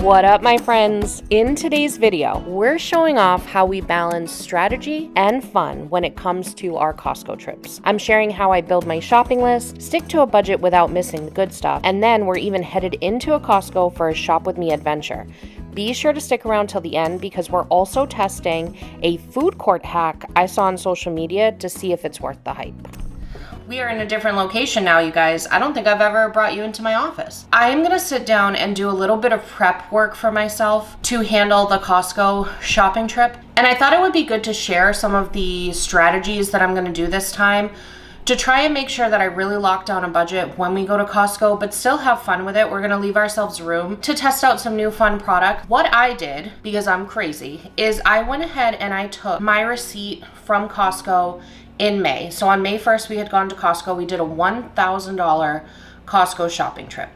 What up, my friends? In today's video, we're showing off how we balance strategy and fun when it comes to our Costco trips. I'm sharing how I build my shopping list, stick to a budget without missing the good stuff, and then we're even headed into a Costco for a shop with me adventure. Be sure to stick around till the end because we're also testing a food court hack I saw on social media to see if it's worth the hype. We are in a different location now, you guys. I don't think I've ever brought you into my office. I am gonna sit down and do a little bit of prep work for myself to handle the Costco shopping trip. And I thought it would be good to share some of the strategies that I'm gonna do this time to try and make sure that I really lock down a budget when we go to Costco, but still have fun with it. We're gonna leave ourselves room to test out some new fun product. What I did, because I'm crazy, is I went ahead and I took my receipt from Costco in May. So on May 1st, we had gone to Costco. We did a $1,000 Costco shopping trip.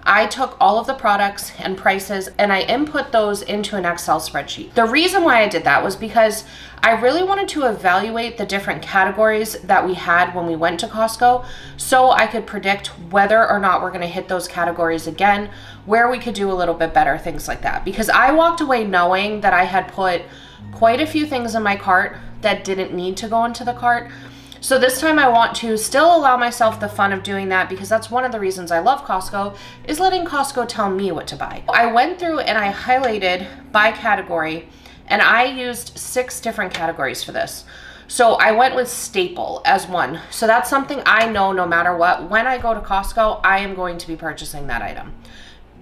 I took all of the products and prices and I input those into an Excel spreadsheet. The reason why I did that was because I really wanted to evaluate the different categories that we had when we went to Costco so I could predict whether or not we're gonna hit those categories again, where we could do a little bit better, things like that. Because I walked away knowing that I had put quite a few things in my cart that didn't need to go into the cart. So this time I want to still allow myself the fun of doing that because that's one of the reasons I love Costco, is letting Costco tell me what to buy. I went through and I highlighted by category and I used 6 different categories for this. So I went with staple as one. So that's something I know no matter what, when I go to Costco, I am going to be purchasing that item.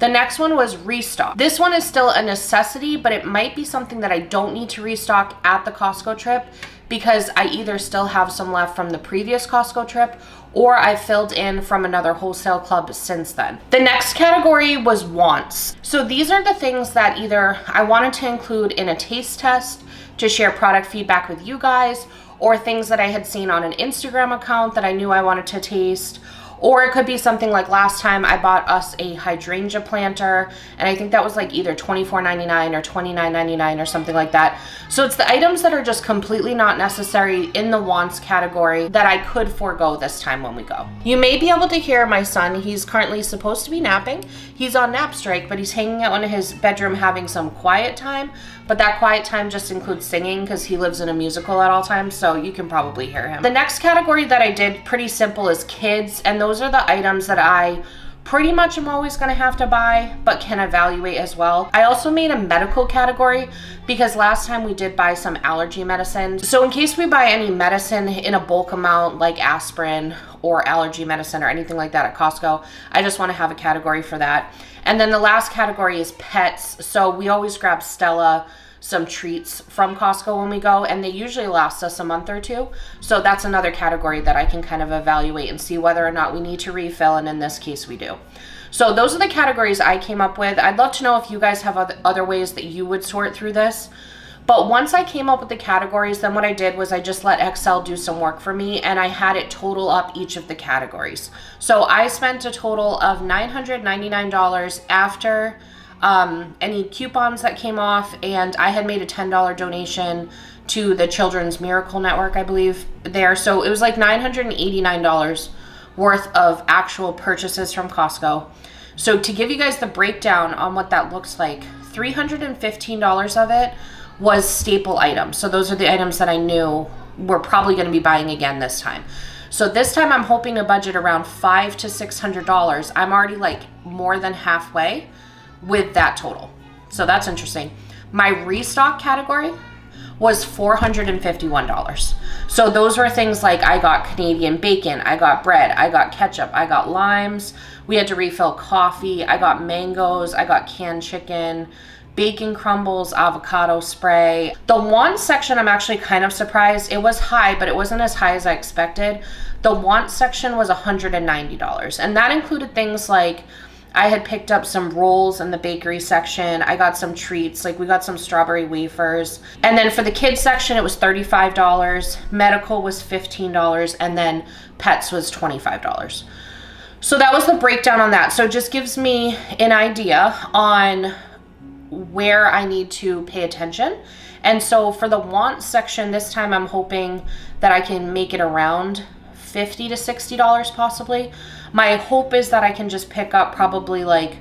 The next one was restock. This one is still a necessity, but it might be something that I don't need to restock at the Costco trip because I either still have some left from the previous Costco trip or I filled in from another wholesale club since then. The next category was wants. So these are the things that either I wanted to include in a taste test to share product feedback with you guys, or things that I had seen on an Instagram account that I knew I wanted to taste. Or it could be something like last time I bought us a hydrangea planter, and I think that was like either $24.99 or $29.99 or something like that. So it's the items that are just completely not necessary in the wants category that I could forego this time when we go. You may be able to hear my son. He's currently supposed to be napping. He's on nap strike, but he's hanging out in his bedroom having some quiet time. But that quiet time just includes singing because he lives in a musical at all times, so you can probably hear him. The next category that I did, pretty simple, is kids, and those are the items that I pretty much am always gonna have to buy, but can evaluate as well. I also made a medical category because last time we did buy some allergy medicine. So in case we buy any medicine in a bulk amount like aspirin or allergy medicine or anything like that at Costco, I just wanna have a category for that. And then the last category is pets. So we always grab Stella some treats from Costco when we go, and they usually last us a month or two. So that's another category that I can kind of evaluate and see whether or not we need to refill, and in this case we do. So those are the categories I came up with. I'd love to know if you guys have other ways that you would sort through this. But once I came up with the categories, then what I did was I just let Excel do some work for me and I had it total up each of the categories. So I spent a total of $999 after any coupons that came off, and I had made a $10 donation to the Children's Miracle Network, I believe, there. So it was like $989 worth of actual purchases from Costco. So to give you guys the breakdown on what that looks like, $315 of it was staple items. So those are the items that I knew we're probably going to be buying again this time. So this time I'm hoping to budget around $500 to $600. I'm already like more than halfway with that total. So that's interesting. My restock category was $451. So those were things like I got Canadian bacon, I got bread, I got ketchup, I got limes, we had to refill coffee, I got mangoes, I got canned chicken, bacon crumbles, avocado spray. The want section, I'm actually kind of surprised. It was high, but it wasn't as high as I expected. The want section was $190, and that included things like I had picked up some rolls in the bakery section. I got some treats, like we got some strawberry wafers. And then for the kids section, it was $35. Medical was $15, and then pets was $25. So that was the breakdown on that. So it just gives me an idea on where I need to pay attention. And so for the want section this time, I'm hoping that I can make it around $50 to $60 possibly. My hope is that I can just pick up probably like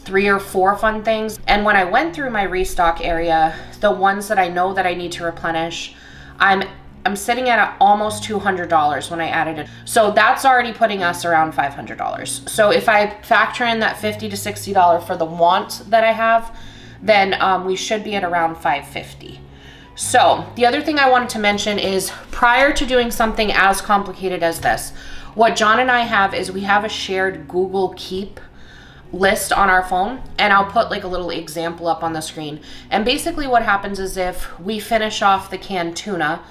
3 or 4 fun things. And when I went through my restock area, the ones that I know that I need to replenish, I'm sitting at almost $200 when I added it. So that's already putting us around $500. So if I factor in that $50 to $60 for the want that I have, then we should be at around $550. So the other thing I wanted to mention is, prior to doing something as complicated as this, what John and I have is we have a shared Google Keep list on our phone, and I'll put like a little example up on the screen. And basically what happens is, if we finish off the canned tuna,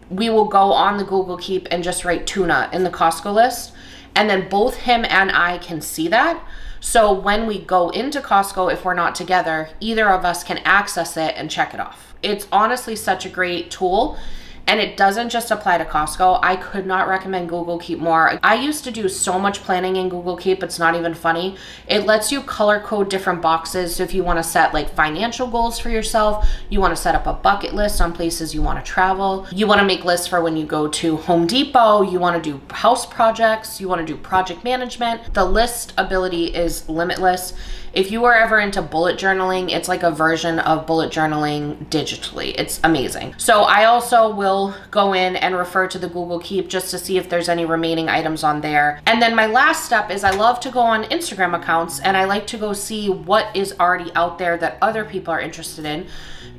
we will go on the Google Keep and just write tuna in the Costco list, and then both him and I can see that. So when we go into Costco, if we're not together, either of us can access it and check it off. It's honestly such a great tool. And it doesn't just apply to Costco. I could not recommend Google Keep more. I used to do so much planning in Google Keep, it's not even funny. It lets you color code different boxes. So if you want to set like financial goals for yourself, you want to set up a bucket list on places you want to travel, you want to make lists for when you go to Home Depot, you want to do house projects, you want to do project management. The list ability is limitless. If you are ever into bullet journaling, it's like a version of bullet journaling digitally. It's amazing. So I also will go in and refer to the Google Keep just to see if there's any remaining items on there. And then my last step is, I love to go on Instagram accounts, and I like to go see what is already out there that other people are interested in,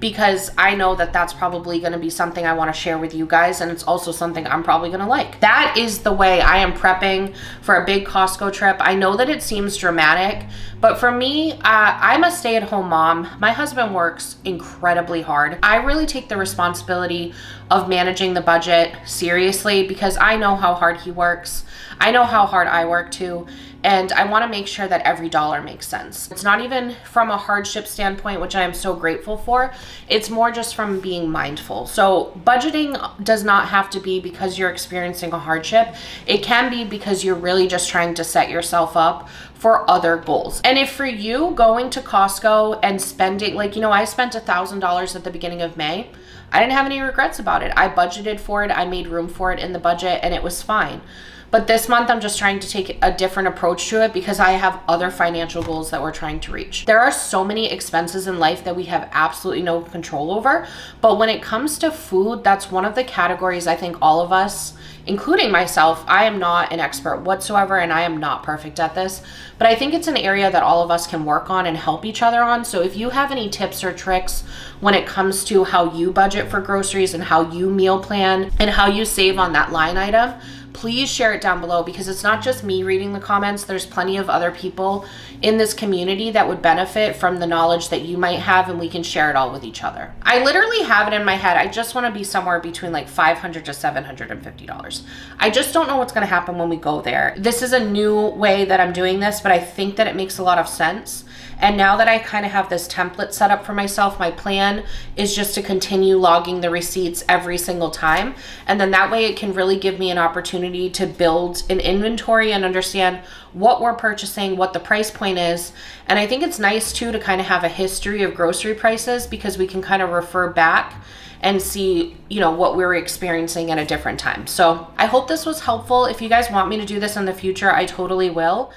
because I know that that's probably going to be something I want to share with you guys, and it's also something I'm probably going to like. That is the way I am prepping for a big Costco trip. I know that it seems dramatic, but for me, I'm a stay-at-home mom. My husband works incredibly hard. I really take the responsibility of managing the budget seriously, because I know how hard he works. I know how hard I work too. And I want to make sure that every dollar makes sense. It's not even from a hardship standpoint, which I am so grateful for. It's more just from being mindful. So budgeting does not have to be because you're experiencing a hardship. It can be because you're really just trying to set yourself up for other goals. And if for you, going to Costco and spending, like, I spent $1,000 at the beginning of May. I didn't have any regrets about it. I budgeted for it. I made room for it in the budget, and it was fine. But this month, I'm just trying to take a different approach to it, because I have other financial goals that we're trying to reach. There are so many expenses in life that we have absolutely no control over. But when it comes to food, that's one of the categories I think all of us, including myself, I am not an expert whatsoever, and I am not perfect at this, but I think it's an area that all of us can work on and help each other on. So if you have any tips or tricks when it comes to how you budget for groceries and how you meal plan and how you save on that line item, please share it down below, because it's not just me reading the comments. There's plenty of other people in this community that would benefit from the knowledge that you might have, and we can share it all with each other. I literally have it in my head. I just want to be somewhere between like $500 to $750. I just don't know what's going to happen when we go there. This is a new way that I'm doing this, but I think that it makes a lot of sense. And now that I kind of have this template set up for myself, my plan is just to continue logging the receipts every single time. And then that way it can really give me an opportunity to build an inventory and understand what we're purchasing, what the price point is. And I think it's nice too to kind of have a history of grocery prices, because we can kind of refer back and see, what we were experiencing at a different time. So I hope this was helpful. If you guys want me to do this in the future, I totally will.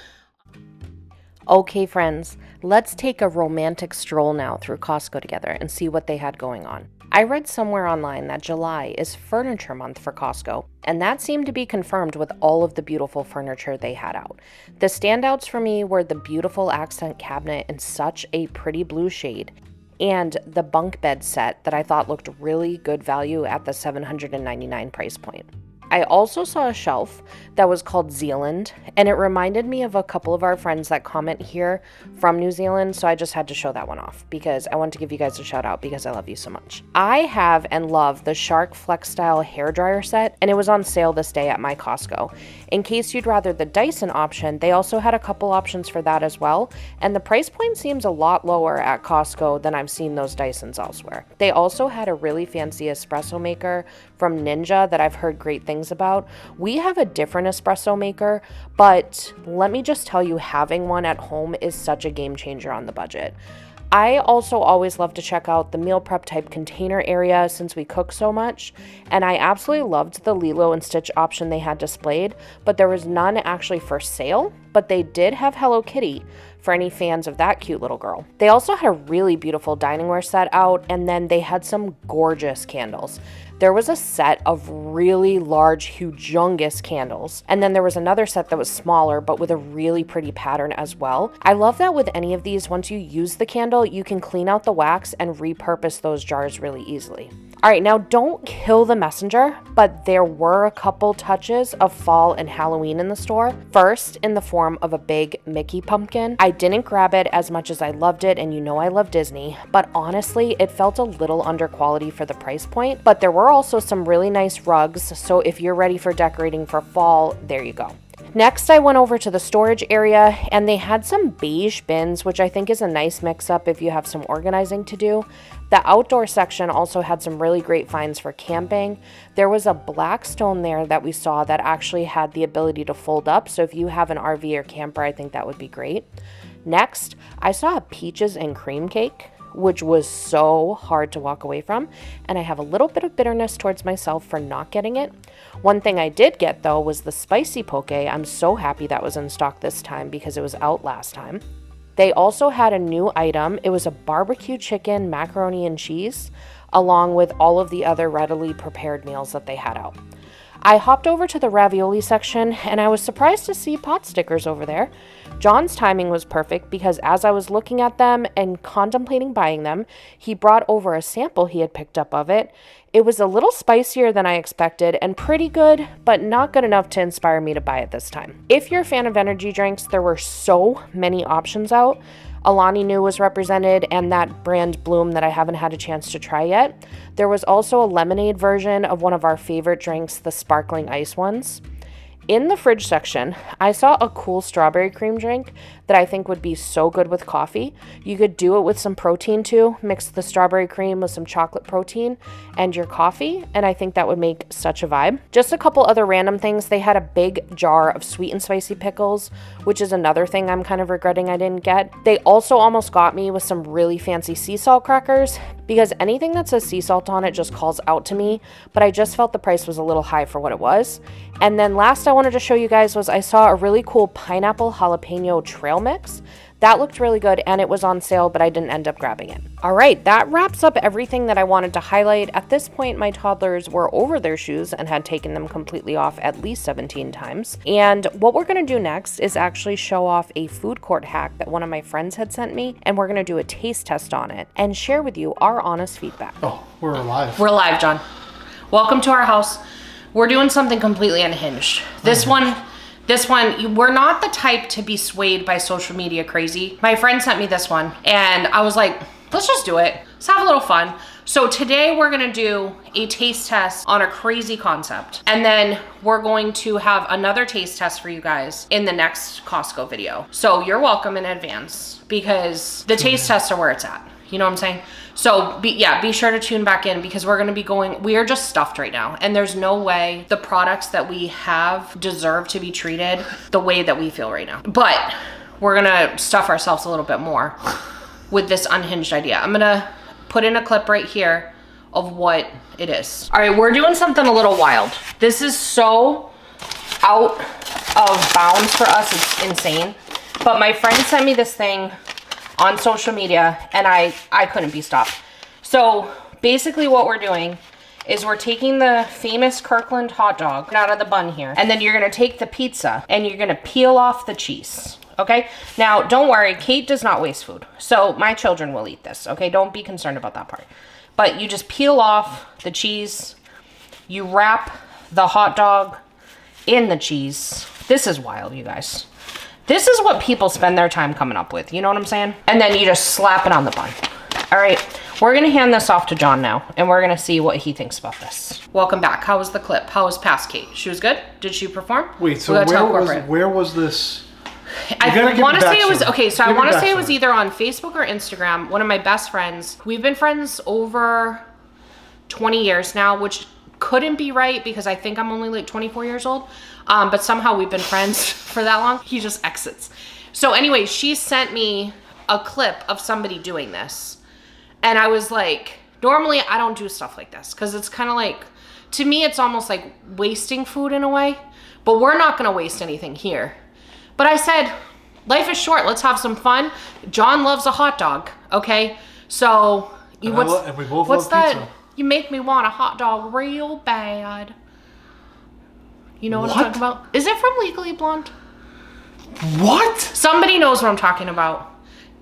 Okay, friends, let's take a romantic stroll now through Costco together and see what they had going on. I read somewhere online that July is furniture month for Costco, and that seemed to be confirmed with all of the beautiful furniture they had out. The standouts for me were the beautiful accent cabinet in such a pretty blue shade, and the bunk bed set that I thought looked really good value at the $799 price point. I also saw a shelf that was called Zealand, and it reminded me of a couple of our friends that comment here from New Zealand, so I just had to show that one off because I want to give you guys a shout out because I love you so much. I have and love the Shark Flex Style hairdryer set, and it was on sale this day at my Costco. In case you'd rather the Dyson option, they also had a couple options for that as well, and the price point seems a lot lower at Costco than I've seen those Dysons elsewhere. They also had a really fancy espresso maker from Ninja that I've heard great things about. We have a different espresso maker, but let me just tell you, having one at home is such a game changer on the budget. I also always love to check out the meal prep type container area since we cook so much, and I absolutely loved the Lilo and Stitch option they had displayed, but there was none actually for sale, but they did have Hello Kitty. for any fans of that cute little girl. They also had a really beautiful diningware set out, and then they had some gorgeous candles. There was a set of really large, humongous candles, and then there was another set that was smaller but with a really pretty pattern as well. I love that with any of these, once you use the candle, you can clean out the wax and repurpose those jars really easily. All right, now don't kill the messenger, but there were a couple touches of fall and Halloween in the store. First, in the form of a big Mickey pumpkin. I didn't grab it as much as I loved it, and you know I love Disney, but honestly, it felt a little under quality for the price point. But there were also some really nice rugs, so if you're ready for decorating for fall, there you go. Next, I went over to the storage area, and they had some beige bins, which I think is a nice mix-up if you have some organizing to do. The outdoor section also had some really great finds for camping. There was a black stone there that we saw that actually had the ability to fold up, so if you have an RV or camper, I think that would be great. Next, I saw a peaches and cream cake, which was so hard to walk away from, and I have a little bit of bitterness towards myself for not getting it. One thing I did get though was the spicy poke. I'm so happy that was in stock this time because it was out last time. They also had a new item. It was a barbecue chicken, macaroni and cheese, along with all of the other readily prepared meals that they had out. I hopped over to the ravioli section, and I was surprised to see pot stickers over there. John's timing was perfect because as I was looking at them and contemplating buying them, he brought over a sample he had picked up of it. It was a little spicier than I expected and pretty good, but not good enough to inspire me to buy it this time. If you're a fan of energy drinks, there were so many options out. Alani Nu was represented, and that brand Bloom that I haven't had a chance to try yet. There was also a lemonade version of one of our favorite drinks, the sparkling ice ones. In the fridge section, I saw a cool strawberry cream drink that I think would be so good with coffee. You could do it with some protein too, mix the strawberry cream with some chocolate protein and your coffee, and I think that would make such a vibe. Just a couple other random things. They had a big jar of sweet and spicy pickles, which is another thing I'm kind of regretting I didn't get. They also almost got me with some really fancy sea salt crackers, because anything that says sea salt on it just calls out to me, but I just felt the price was a little high for what it was. And then last I wanted to show you guys was I saw a really cool pineapple jalapeno trail mix. That looked really good, and it was on sale, but I didn't end up grabbing it. All right, that wraps up everything that I wanted to highlight. At this point, my toddlers were over their shoes and had taken them completely off at least 17 times. And what we're gonna do next is actually show off a food court hack that one of my friends had sent me, and we're gonna do a taste test on it and share with you our honest feedback. Oh, we're alive. We're live, John. Welcome to our house. We're doing something completely unhinged. This one, we're not the type to be swayed by social media crazy. My friend sent me this one, and I was like, let's just do it. Let's have a little fun. So today we're gonna do a taste test on a crazy concept. And then we're going to have another taste test for you guys in the next Costco video. So you're welcome in advance because the taste tests are where it's at. You know what I'm saying? So be sure to tune back in because we are just stuffed right now. And there's no way the products that we have deserve to be treated the way that we feel right now. But we're gonna stuff ourselves a little bit more with this unhinged idea. I'm gonna put in a clip right here of what it is. All right, we're doing something a little wild. This is so out of bounds for us, it's insane. But my friend sent me this thing on social media, and I couldn't be stopped. So basically what we're doing is we're taking the famous Kirkland hot dog out of the bun here, and then you're gonna take the pizza and you're gonna peel off the cheese, okay? Now, don't worry, Kate does not waste food, so my children will eat this, okay? Don't be concerned about that part. But you just peel off the cheese, you wrap the hot dog in the cheese. This is wild, you guys. This is what people spend their time coming up with, you know what I'm saying? And then you just slap it on the bun. All right, we're gonna hand this off to John now, and we're gonna see what he thinks about this. Welcome back. How was the clip? How was past Kate? She was good? Did she perform? Wait, so where was this? I want to say it was, okay, so I want to say it was either on Facebook or Instagram. One of my best friends, we've been friends over 20 years now, which couldn't be right because I think I'm only like 24 years old. But somehow we've been friends for that long. He just exits. So anyway, she sent me a clip of somebody doing this. And I was like, normally I don't do stuff like this because it's kind of like, to me, it's almost like wasting food in a way. But we're not going to waste anything here. But I said, Life is short. Let's have some fun. John loves a hot dog. Okay, so and we both love pizza. You make me want a hot dog real bad. You know what I'm talking about? Is it from Legally Blonde? What? Somebody knows what I'm talking about.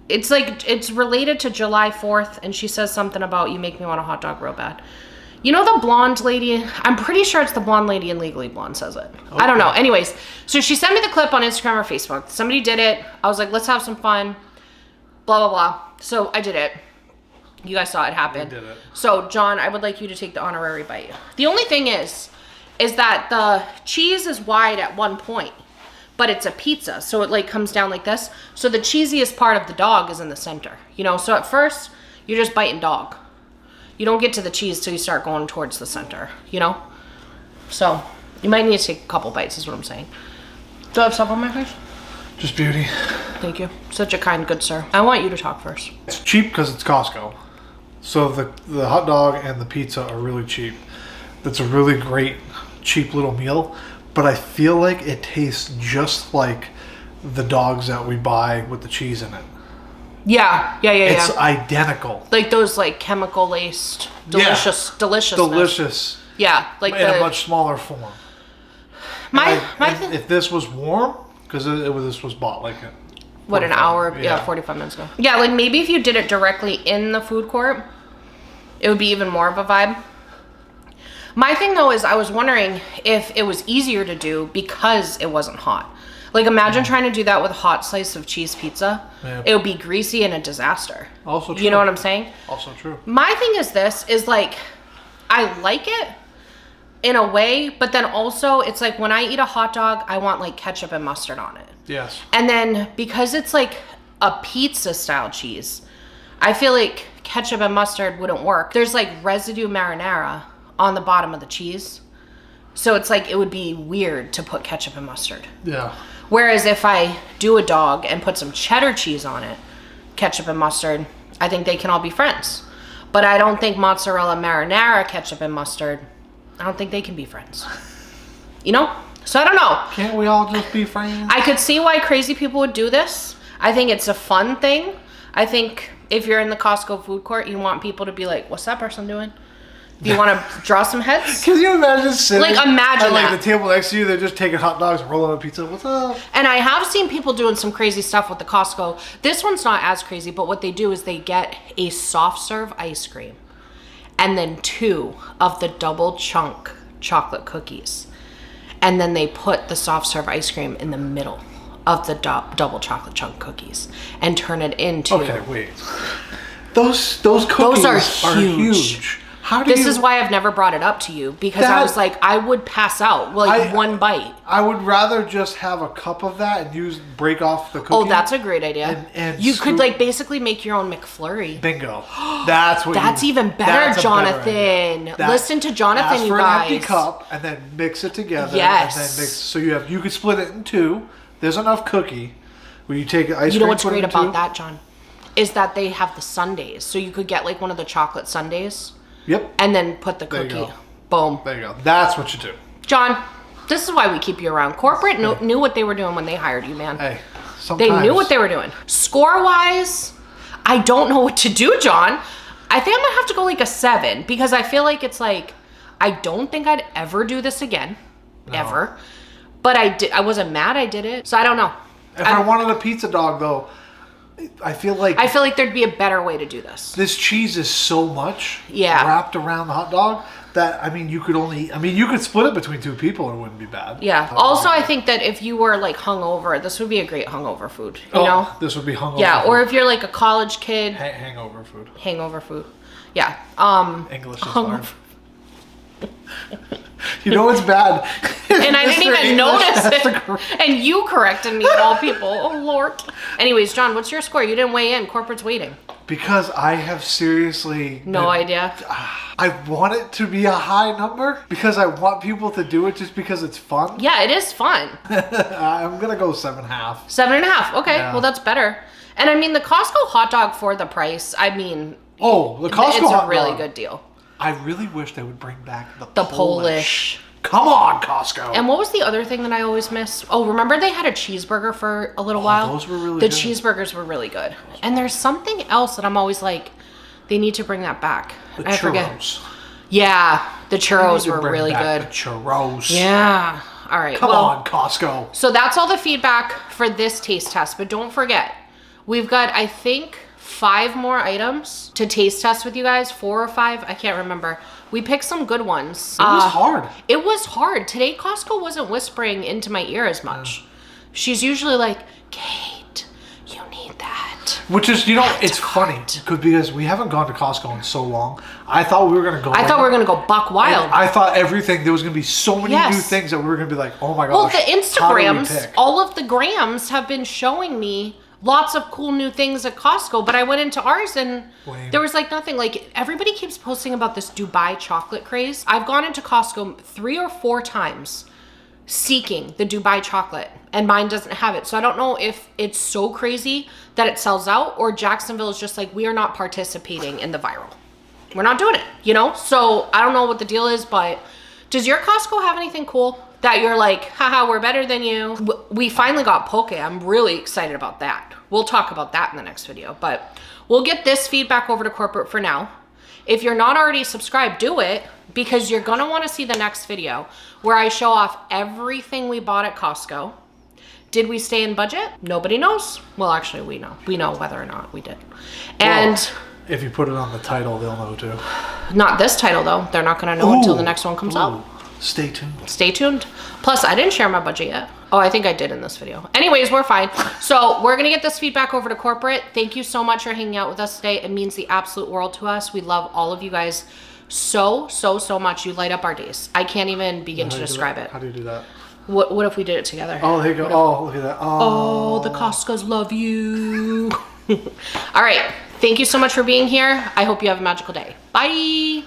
It's like, it's related to July 4th, and she says something about you make me want a hot dog real bad. You know the blonde lady? I'm pretty sure it's the blonde lady in Legally Blonde says it. Okay. I don't know. Anyways, so she sent me the clip on Instagram or Facebook. Somebody did it. I was like, let's have some fun. Blah, blah, blah. So I did it. You guys saw it happen. We did it. So, John, I would like you to take the honorary bite. The only thing is that the cheese is wide at one point, but it's a pizza, so it like comes down like this. So the cheesiest part of the dog is in the center, you know? So at first, you're just biting dog. You don't get to the cheese till you start going towards the center, you know? So you might need to take a couple bites is what I'm saying. Do I have stuff on my face? Just beauty. Thank you. Such a kind good sir. I want you to talk first. It's cheap because it's Costco. So the hot dog and the pizza are really cheap. That's a really great, cheap little meal. But I feel like it tastes just like the dogs that we buy with the cheese in it. Yeah. It's identical. Like those like chemical laced, deliciousness. Delicious. Yeah, like in a much smaller form. If this was warm, because this was bought like an hour? Yeah, 45 minutes ago. Yeah, like maybe if you did it directly in the food court, it would be even more of a vibe. My thing though is I was wondering if it was easier to do because it wasn't hot. Like imagine trying to do that with a hot slice of cheese pizza. Yeah. It would be greasy and a disaster. Also true. You know what I'm saying? Also true. My thing is like, I like it in a way, but then also it's like when I eat a hot dog, I want like ketchup and mustard on it. Yes. And then because it's like a pizza style cheese, I feel like ketchup and mustard wouldn't work. There's like residue marinara on the bottom of the cheese. So it's like, it would be weird to put ketchup and mustard. Yeah. Whereas if I do a dog and put some cheddar cheese on it, ketchup and mustard, I think they can all be friends. But I don't think mozzarella marinara, ketchup and mustard, I don't think they can be friends. You know? So I don't know. Can't we all just be friends? I could see why crazy people would do this. I think it's a fun thing. I think if you're in the Costco food court, you want people to be like, what's that person doing? Do you want to draw some heads? Can you imagine sitting imagine at like the table next to you, they're just taking hot dogs and rolling a pizza. What's up? And I have seen people doing some crazy stuff with the Costco. This one's not as crazy, but what they do is they get a soft serve ice cream and then 2 of the double chunk chocolate cookies. And then they put the soft serve ice cream in the middle of the double chocolate chunk cookies and turn it into... Okay, wait. Those cookies are huge. This is why I've never brought it up to you, because I was like, I would pass out one bite. I would rather just have a cup of that and break off the cookie. Oh, that's a great idea. And you could like basically make your own McFlurry. Bingo. That's even better, Jonathan. Listen to Jonathan, you guys. Ask for an empty cup and then mix it together. Yes. And then so you could split it in 2. There's enough cookie where you take ice cream. You know what's great about that, John? Is that they have the sundaes. So you could get like one of the chocolate sundaes. Yep. And then put the cookie. Boom. There you go. That's what you do. John, this is why we keep you around. Corporate knew what they were doing when they hired you, man. Hey, sometimes. They knew what they were doing. Score-wise, I don't know what to do, John. I think I'm going to have to go like a 7 because I feel like it's like, I don't think I'd ever do this again. No. Ever. But I wasn't mad I did it. So I don't know. If I wanted a pizza dog, though, I feel like there'd be a better way to do this. This cheese is so much wrapped around the hot dog that you could split it between 2 people and it wouldn't be bad. Yeah. Also, I think that if you were like hungover, this would be a great hungover food. You know? This would be hungover. Yeah. Food. Or if you're like a college kid. Hangover food. Hangover food. Yeah. English is hard. You know it's bad. And I didn't even notice it. And you corrected me, of all people. Oh, Lord. Anyways, John, what's your score? You didn't weigh in. Corporate's waiting. Because I have seriously... No idea. I want it to be a high number because I want people to do it just because it's fun. Yeah, it is fun. I'm going to go 7.5. 7.5. Okay, well, that's better. And the Costco hot dog for the price, the Costco hot dog. It's a really good deal. I really wish they would bring back the Polish Come on, Costco. And what was the other thing that I always miss? Oh, remember they had a cheeseburger for a little while? Those were really good. good. The cheeseburgers were really good. And there's something else that I'm always like, they need to bring that back. The I churros. forget. Yeah, the churros were really good. The churros. Yeah. All right. Come on, Costco. So that's all the feedback for this taste test. But don't forget, we've got, I think, 5 more items to taste test with you guys. 4 or 5, I can't remember. We picked some good ones. It was hard. It was hard. Today, Costco wasn't whispering into my ear as much. She's usually like, Kate, you need that. Which is, it's funny because we haven't gone to Costco in so long. I thought we were going to go. I thought we were going to go buck wild. I thought there was going to be so many new things that we were going to be like, oh my gosh. Well, the Instagrams, all of the grams have been showing me lots of cool new things at Costco, but I went into ours and there was like nothing. Like everybody keeps posting about this Dubai chocolate craze. I've gone into Costco 3 or 4 times seeking the Dubai chocolate and mine doesn't have it. So I don't know if it's so crazy that it sells out or Jacksonville is just like, we are not participating in the viral. We're not doing it, So I don't know what the deal is, but does your Costco have anything cool that you're like, haha, we're better than you? We finally got poke. I'm really excited about that. We'll talk about that in the next video, but we'll get this feedback over to corporate for now. If you're not already subscribed, do it because you're going to want to see the next video where I show off everything we bought at Costco. Did we stay in budget? Nobody knows. Well, actually, we know. We know whether or not we did. And well, if you put it on the title, they'll know too. Not this title, though. They're not going to know until the next one comes out. Stay tuned. Stay tuned. Plus, I didn't share my budget yet. Oh, I think I did in this video. Anyways, we're fine. So we're going to get this feedback over to corporate. Thank you so much for hanging out with us today. It means the absolute world to us. We love all of you guys so much. You light up our days. I can't even begin to describe it. How do you do that? What if we did it together? Oh, there you go. Oh, look at that. Oh, the Costcos love you. All right. Thank you so much for being here. I hope you have a magical day. Bye.